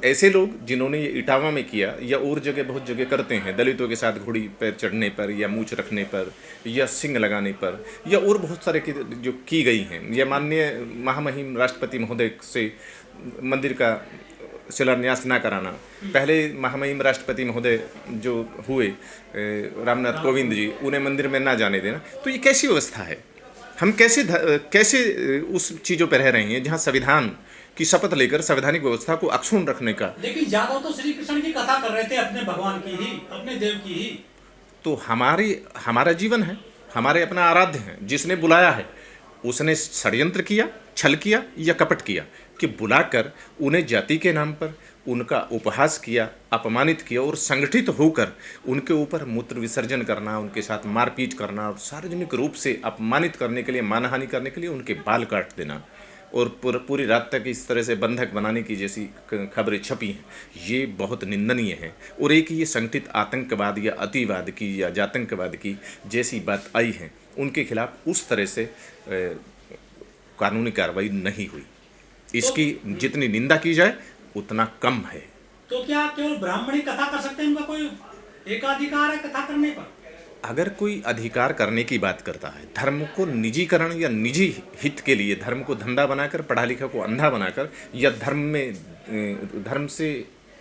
ऐसे लोग जिन्होंने ये इटावा में किया या और जगह बहुत जगह करते हैं, दलितों के साथ घोड़ी पर चढ़ने पर या मूछ रखने पर या सिंग लगाने पर या और बहुत सारे की जो की गई हैं, या माननीय महामहिम राष्ट्रपति महोदय से मंदिर का शिलान्यास ना कराना, पहले महामहिम राष्ट्रपति महोदय जो हुए रामनाथ कोविंद जी, उन्हें मंदिर में ना जाने देना, तो ये कैसी व्यवस्था है? हम कैसे उस चीज़ों पर रह रहे हैं जहाँ संविधान की शपथ लेकर संवैधानिक व्यवस्था को अक्षुण्ण रखने का। लेकिन यादव तो श्री कृष्ण की कथा कर रहे थे, अपने भगवान की ही, अपने देव की ही। तो हमारा जीवन है, हमारे अपना आराध्य हैं, जिसने बुलाया है उसने षड्यंत्र किया, छल किया या कपट किया कि बुलाकर उन्हें जाति के नाम पर उनका उपहास किया, अपमानित किया और संगठित होकर उनके ऊपर मूत्र विसर्जन करना, उनके साथ मारपीट करना और सार्वजनिक रूप से अपमानित करने के लिए, मानहानि करने के लिए उनके बाल काट देना और पूरी रात तक इस तरह से बंधक बनाने की जैसी खबरें छपी हैं, ये बहुत निंदनीय है। और एक ये संगठित आतंकवाद या अतिवाद की या जातंकवाद की जैसी बात आई है, उनके खिलाफ उस तरह से कानूनी कार्रवाई नहीं हुई। इसकी जितनी निंदा की जाए उतना कम है। तो क्या केवल ब्राह्मण ही कथा कर सकते हैं? उनका कोई एकाधिकार है कथा करने पर? अगर कोई अधिकार करने की बात करता है, धर्म को निजीकरण या निजी हित के लिए धर्म को धंधा बनाकर, पढ़ा लिखा को अंधा बनाकर, या धर्म से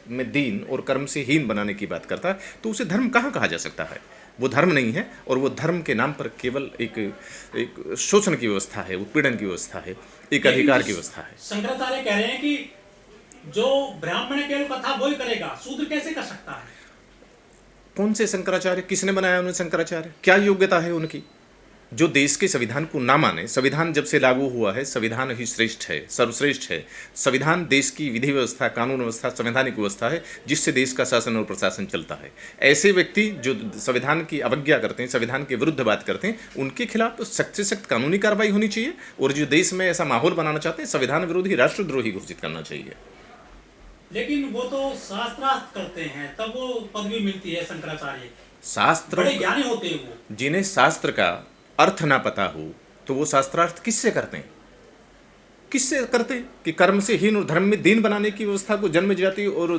में दीन और कर्म से हीन बनाने की बात करता है, तो उसे धर्म कहाँ कहा जा सकता है? वो धर्म नहीं है, और वो धर्म के नाम पर केवल एक शोषण की व्यवस्था है, उत्पीड़न की व्यवस्था है, एक अधिकार की व्यवस्था है। शंकराचार्य कह रहे हैं कि जो ब्राह्मण केवल कथा वही करेगा, शूद्र कैसे कर सकता है? कौन से शंकराचार्य? किसने बनाया उन्हें शंकराचार्य? क्या योग्यता है उनकी? जो देश के संविधान को ना माने। संविधान जब से लागू हुआ है, संविधान ही श्रेष्ठ है, सर्वश्रेष्ठ है। संविधान देश की विधि व्यवस्था, कानून व्यवस्था, संवैधानिक व्यवस्था है जिससे देश का शासन और प्रशासन चलता है। ऐसे व्यक्ति जो संविधान की अवज्ञा करते हैं, संविधान के विरुद्ध बात करते हैं, उनके खिलाफ तो सख्त से सख्त कानूनी कार्रवाई होनी चाहिए। और जो देश में ऐसा माहौल बनाना चाहते हैं, संविधान विरोधी, राष्ट्रद्रोही घोषित करना चाहिए। लेकिन वो तो शास्त्रार्थ करते हैं, तब वो पदवी मिलती है शंकराचार्य। शास्त्र, बड़े ज्ञानी होते हैं वो। जिन्हें शास्त्र का अर्थ ना पता हो तो वो शास्त्रार्थ किससे करते हैं? किससे करते हैं? कि कर्म से हीन और धर्म में दीन बनाने की व्यवस्था को जन्म जाति और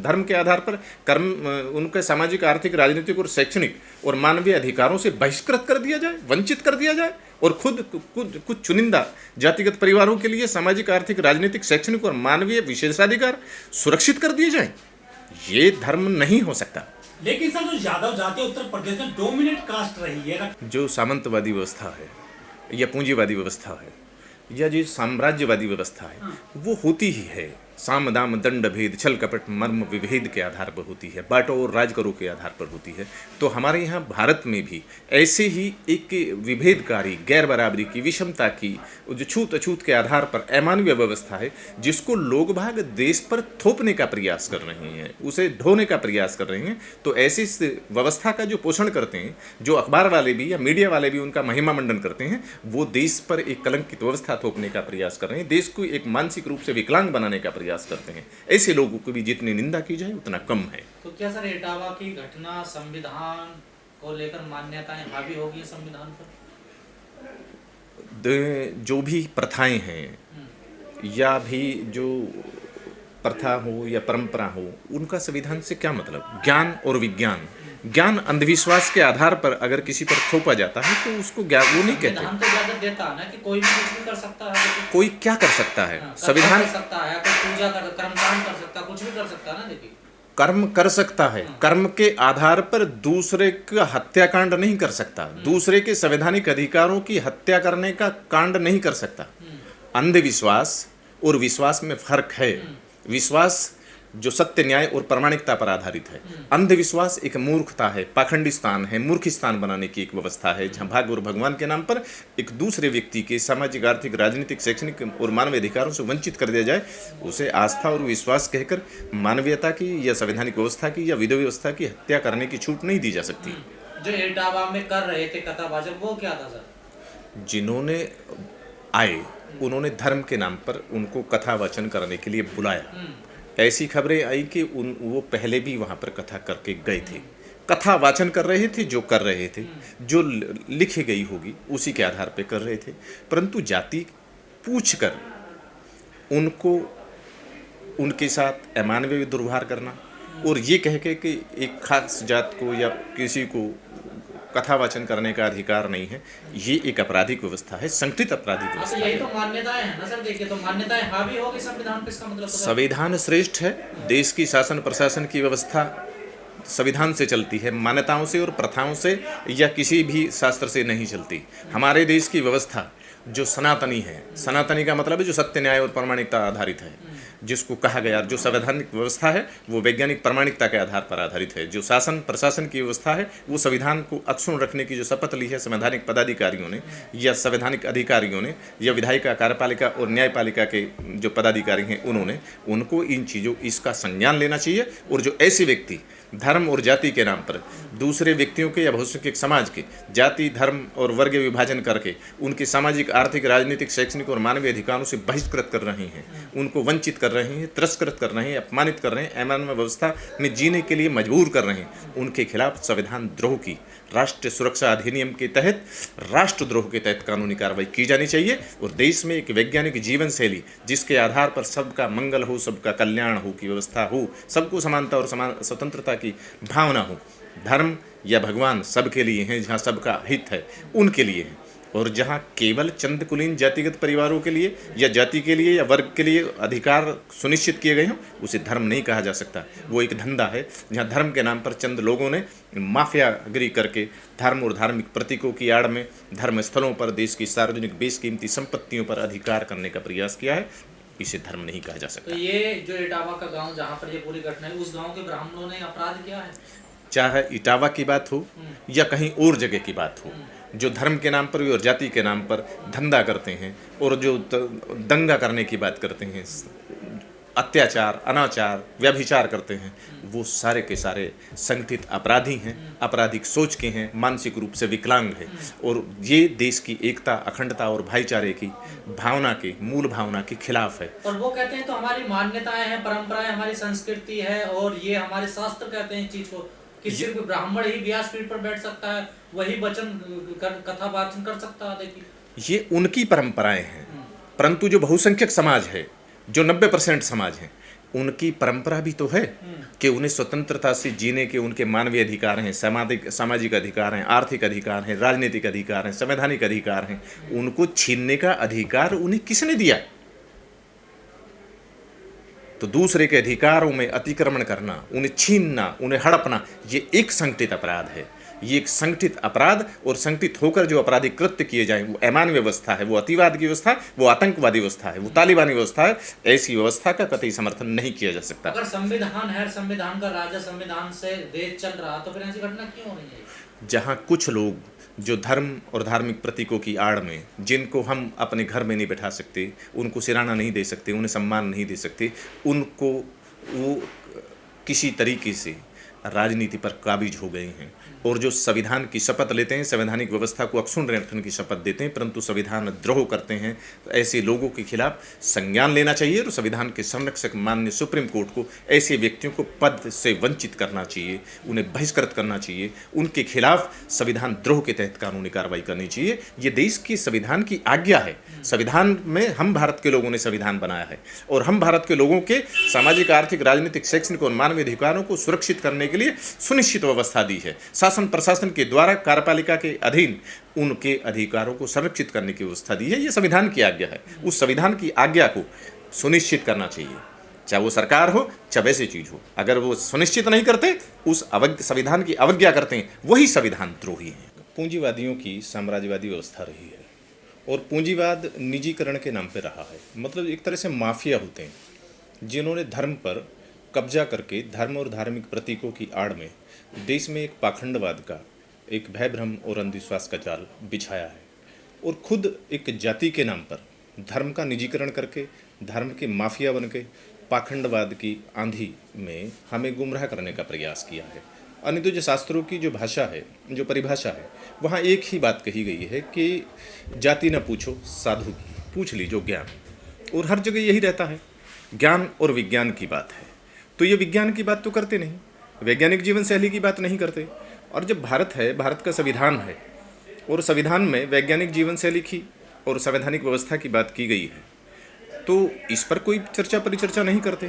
धर्म के आधार पर कर्म, उनके सामाजिक, आर्थिक, राजनीतिक और शैक्षणिक और मानवीय अधिकारों से बहिष्कृत कर दिया जाए, वंचित कर दिया जाए, और खुद कुछ चुनिंदा जातिगत परिवारों के लिए सामाजिक, आर्थिक, राजनीतिक, शैक्षणिक और मानवीय विशेषाधिकार सुरक्षित कर दिए जाए। ये धर्म नहीं हो सकता। लेकिन सर, जो यादव जाति उत्तर प्रदेश में डोमिनेट कास्ट रही है, जो सामंतवादी व्यवस्था है या पूंजीवादी व्यवस्था है या जो साम्राज्यवादी व्यवस्था है, वो होती ही है साम दाम दंड भेद छल कपट मर्म विभेद के आधार पर होती है, बांटो और राज करो के आधार पर होती है। तो हमारे यहाँ भारत में भी ऐसे ही एक विभेदकारी, गैर बराबरी की, विषमता की, जो छूत अछूत के आधार पर अमानवीय व्यवस्था है, जिसको लोग भाग देश पर थोपने का प्रयास कर रहे हैं, उसे ढोने का प्रयास कर रहे हैं। तो ऐसी व्यवस्था का जो पोषण करते हैं, जो अखबार वाले भी या मीडिया वाले भी उनका महिमा मंडन करते हैं, वो देश पर एक कलंकित व्यवस्था थोपने का प्रयास कर रहे हैं, देश को एक मानसिक रूप से विकलांग बनाने का प्रयास करते हैं। ऐसे लोगों को भी जितनी निंदा की जाए उतना कम है। तो क्या सर इटावा की घटना संविधान को लेकर मान्यताएं हावी होगी संविधान पर? जो भी प्रथाएं हैं या भी जो प्रथा हो या परंपरा हो, उनका संविधान से क्या मतलब? ज्ञान और विज्ञान, ज्ञान अंधविश्वास के आधार पर अगर किसी पर थोपा जाता है तो उसको ज्ञान वो नहीं कहते। संविधान तो इजाजत देता है ना कि कोई भी कुछ भी कर सकता है। कोई क्या कर सकता है? संविधान कर सकता है, कोई पूजा कर, कर्मकांड कर सकता है, कुछ भी कर सकता है ना। देखिए, कर्म कर सकता है, कर्म के आधार पर दूसरे का हत्याकांड नहीं कर सकता, दूसरे के संवैधानिक अधिकारों की हत्या करने का कांड नहीं कर सकता। अंधविश्वास और विश्वास में फर्क है। विश्वास जो सत्य, न्याय और प्रामाणिकता पर आधारित है। अंधविश्वास एक मूर्खता है, पाखंडिस्तान है, मूर्खिस्तान बनाने की एक व्यवस्था है, जहां भाग्य और भगवान के नाम पर एक दूसरे व्यक्ति के सामाजिक, आर्थिक, राजनीतिक, शैक्षणिक और मानवीय अधिकारों से वंचित कर दिया जाए। उसे आस्था और विश्वास कहकर मानवीयता की या संवैधानिक व्यवस्था की या विधि व्यवस्था की हत्या करने की छूट नहीं दी जा सकती। जो इटावा में कर रहे थे कथावाचन, वो क्या था सर? जिन्होंने आए उन्होंने धर्म के नाम पर उनको कथावाचन करने के लिए बुलाया। ऐसी खबरें आई कि वो पहले भी वहाँ पर कथा करके गए थे, कथा वाचन कर रहे थे, जो कर रहे थे, जो लिखी गई होगी उसी के आधार पे कर रहे थे। परंतु जाति पूछकर उनको उनके साथ अमानवीय दुर्व्यवहार करना और ये कह के कि एक खास जात को या किसी को कथावाचन करने का अधिकार नहीं है, ये एक आपराधिक व्यवस्था है, संगठित आपराधिक तो व्यवस्था यही है। तो मान्यताएं हैं ना सर। देखिए, तो मान्यताएं हावी होगी संविधान पे, इसका मतलब तो सर संविधान श्रेष्ठ है। देश की शासन प्रशासन की व्यवस्था संविधान से चलती है, मान्यताओं से और प्रथाओं से या किसी भी शास्त्र से नहीं चलती। हमारे देश की व्यवस्था जो सनातनी है, सनातनी का मतलब है जो सत्य, न्याय और प्रामाणिकता आधारित है, जिसको कहा गया, जो संवैधानिक व्यवस्था है वो वैज्ञानिक प्रामाणिकता के आधार पर आधारित है। जो शासन प्रशासन की व्यवस्था है वो संविधान को अक्षुण्ण रखने की जो शपथ ली है संवैधानिक पदाधिकारियों ने या संवैधानिक अधिकारियों ने या विधायिका, कार्यपालिका और न्यायपालिका के जो पदाधिकारी हैं उन्होंने, उनको इन चीज़ों इसका संज्ञान लेना चाहिए। और जो ऐसे व्यक्ति धर्म और जाति के नाम पर दूसरे व्यक्तियों के या बहुसंख्यक समाज के जाति, धर्म और वर्ग विभाजन करके उनके सामाजिक, आर्थिक, राजनीतिक, शैक्षणिक और मानवीय अधिकारों से बहिष्कृत कर रहे हैं, उनको वंचित कर रहे हैं, तिरस्कृत कर रहे हैं, अपमानित कर रहे हैं, अमानवीय व्यवस्था में जीने के लिए मजबूर कर रहे हैं, उनके खिलाफ संविधान द्रोह की, राष्ट्रीय सुरक्षा अधिनियम के तहत, राष्ट्रद्रोह के तहत कानूनी कार्रवाई की जानी चाहिए। और देश में एक वैज्ञानिक जीवन शैली जिसके आधार पर सबका मंगल हो, सबका कल्याण हो की व्यवस्था हो, सबको समानता और समान स्वतंत्रता की भावना हो, धर्म या भगवान सबके लिए हैं, जहाँ सबका हित है उनके लिए है। और जहाँ केवल चंद कुलीन जातिगत परिवारों के लिए या जाति के लिए या वर्ग के लिए अधिकार सुनिश्चित किए गए हों, उसे धर्म नहीं कहा जा सकता। वो एक धंधा है जहाँ धर्म के नाम पर चंद लोगों ने माफियागिरी करके धर्म और धार्मिक प्रतीकों की आड़ में धर्म स्थलों पर, देश की सार्वजनिक बेशकीमती संपत्तियों पर अधिकार करने का प्रयास किया है। इसे धर्म नहीं कहा जा सकता। तो ये जो इटावा का गांव जहाँ पर ये पूरी घटना है, उस गांव के ब्राह्मणों ने अपराध किया है? चाहे इटावा की बात हो या कहीं और जगह की बात हो, जो धर्म के नाम पर और जाति के नाम पर धंधा करते हैं और जो दंगा करने की बात करते हैं, अत्याचार, अनाचार, व्यभिचार करते हैं, वो सारे के सारे संगठित अपराधी हैं, आपराधिक सोच के हैं, मानसिक रूप से विकलांग हैं। और ये देश की एकता, अखंडता और भाईचारे की भावना के, मूल भावना के खिलाफ है। और वो कहते हैं तो हमारी मान्यताएं हैं, परंपराएं, हमारी संस्कृति है और ये हमारे शास्त्र कहते हैं इस चीज को कि सिर्फ ब्राह्मण ही व्यासपीठ पर बैठ सकता है, वही वचन कथा वाचन कर सकता है। देखिए, ये उनकी परंपराएं हैं, परंतु जो बहुसंख्यक समाज है, जो 90% समाज है, उनकी परंपरा भी तो है कि उन्हें स्वतंत्रता से जीने के उनके मानवीय अधिकार हैं, सामाजिक अधिकार हैं, आर्थिक अधिकार हैं, राजनीतिक अधिकार हैं, संवैधानिक अधिकार हैं। उनको छीनने का अधिकार उन्हें किसने दिया? तो दूसरे के अधिकारों में अतिक्रमण करना, उन्हें छीनना, उन्हें हड़पना, ये एक संगठित अपराध है। ये एक संगठित अपराध और संगठित होकर जो आपराधिक कृत्य किए जाएं, वो अमानवीय व्यवस्था है, वो अतिवाद की व्यवस्था है, वो आतंकवादी व्यवस्था है, वो तालिबानी व्यवस्था है। ऐसी व्यवस्था का कतई समर्थन नहीं किया जा सकता। अगर संविधान है, संविधान का राजा, संविधान से देश चल रहा, तो फिर ऐसी घटना क्यों हो रही है? जहाँ कुछ लोग जो धर्म और धार्मिक प्रतीकों की आड़ में, जिनको हम अपने घर में नहीं बैठा सकते, उनको सिराना नहीं दे सकते, उन्हें सम्मान नहीं दे सकते, उनको वो किसी तरीके से राजनीति पर काबिज हो गए हैं और जो संविधान की शपथ लेते हैं, संवैधानिक व्यवस्था को अक्षुण्ण रखने की शपथ देते हैं, परंतु संविधान द्रोह करते हैं, तो ऐसे लोगों के खिलाफ संज्ञान लेना चाहिए और संविधान के संरक्षक माननीय सुप्रीम कोर्ट को ऐसे व्यक्तियों को पद से वंचित करना चाहिए, उन्हें बहिष्कृत करना चाहिए, उनके खिलाफ संविधान द्रोह के तहत कानूनी कार्रवाई करनी चाहिए। ये देश की संविधान की आज्ञा है। संविधान में हम भारत के लोगों ने संविधान बनाया है और हम भारत के लोगों के सामाजिक, आर्थिक, राजनीतिक, शैक्षणिक और मानवीय अधिकारों को सुरक्षित करने के लिए सुनिश्चित व्यवस्था दी है। शासन प्रशासन के द्वारा कार्यपालिका के अधीन उनके अधिकारों को संरक्षित करने की व्यवस्था दी है। ये संविधान की आज्ञा है। उस संविधान की आज्ञा को सुनिश्चित करना चाहिए, चाहे वो सरकार हो, चाहे वैसी चीज हो। अगर वो सुनिश्चित नहीं करते, उस संविधान की अवज्ञा करते हैं, वही संविधान द्रोही है। पूंजीवादियों की साम्राज्यवादी व्यवस्था रही है और पूंजीवाद निजीकरण के नाम पे रहा है। मतलब एक तरह से माफिया होते हैं जिन्होंने धर्म पर कब्जा करके धर्म और धार्मिक प्रतीकों की आड़ में देश में एक पाखंडवाद का, एक भय भ्रम और अंधविश्वास का जाल बिछाया है और खुद एक जाति के नाम पर धर्म का निजीकरण करके, धर्म के माफिया बन के पाखंडवाद की आंधी में हमें गुमराह करने का प्रयास किया है। अन्य जो शास्त्रों की जो भाषा है, जो परिभाषा है, वहाँ एक ही बात कही गई है कि जाति न पूछो साधु की, पूछ लीजो ज्ञान। और हर जगह यही रहता है, ज्ञान और विज्ञान की बात है। तो ये विज्ञान की बात तो करते नहीं, वैज्ञानिक जीवन शैली की बात नहीं करते। और जब भारत है, भारत का संविधान है और संविधान में वैज्ञानिक जीवन शैली की और संवैधानिक व्यवस्था की बात की गई है, तो इस पर कोई चर्चा परिचर्चा नहीं करते,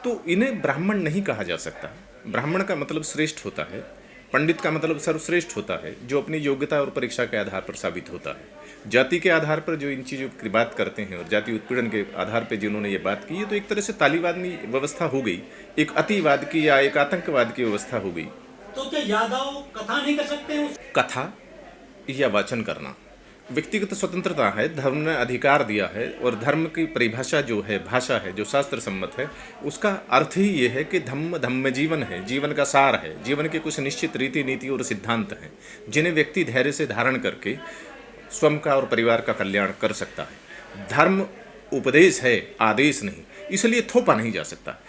तो इन्हें ब्राह्मण नहीं कहा जा सकता। ब्राह्मण का मतलब श्रेष्ठ होता है, पंडित का मतलब सर्वश्रेष्ठ होता है, जो अपनी योग्यता और परीक्षा के आधार पर साबित होता है। जाति के आधार पर जो इन चीज़ों की बात करते हैं और जाति उत्पीड़न के आधार पर जिन्होंने ये बात की है, तो एक तरह से तालिबानी व्यवस्था हो गई, एक अतिवाद की या एक आतंकवाद की व्यवस्था हो गई। तो क्या यादव कथा नहीं कर सकते हैं कथा या वाचन करना व्यक्तिगत स्वतंत्रता है, धर्म ने अधिकार दिया है, और धर्म की परिभाषा जो है, भाषा है, जो शास्त्र सम्मत है, उसका अर्थ ही ये है कि धम्म जीवन है, जीवन का सार है, जीवन के कुछ निश्चित रीति नीति और सिद्धांत हैं जिन्हें व्यक्ति धैर्य से धारण करके स्वयं का और परिवार का कल्याण कर सकता है। धर्म उपदेश है, आदेश नहीं, इसलिए थोपा नहीं जा सकता।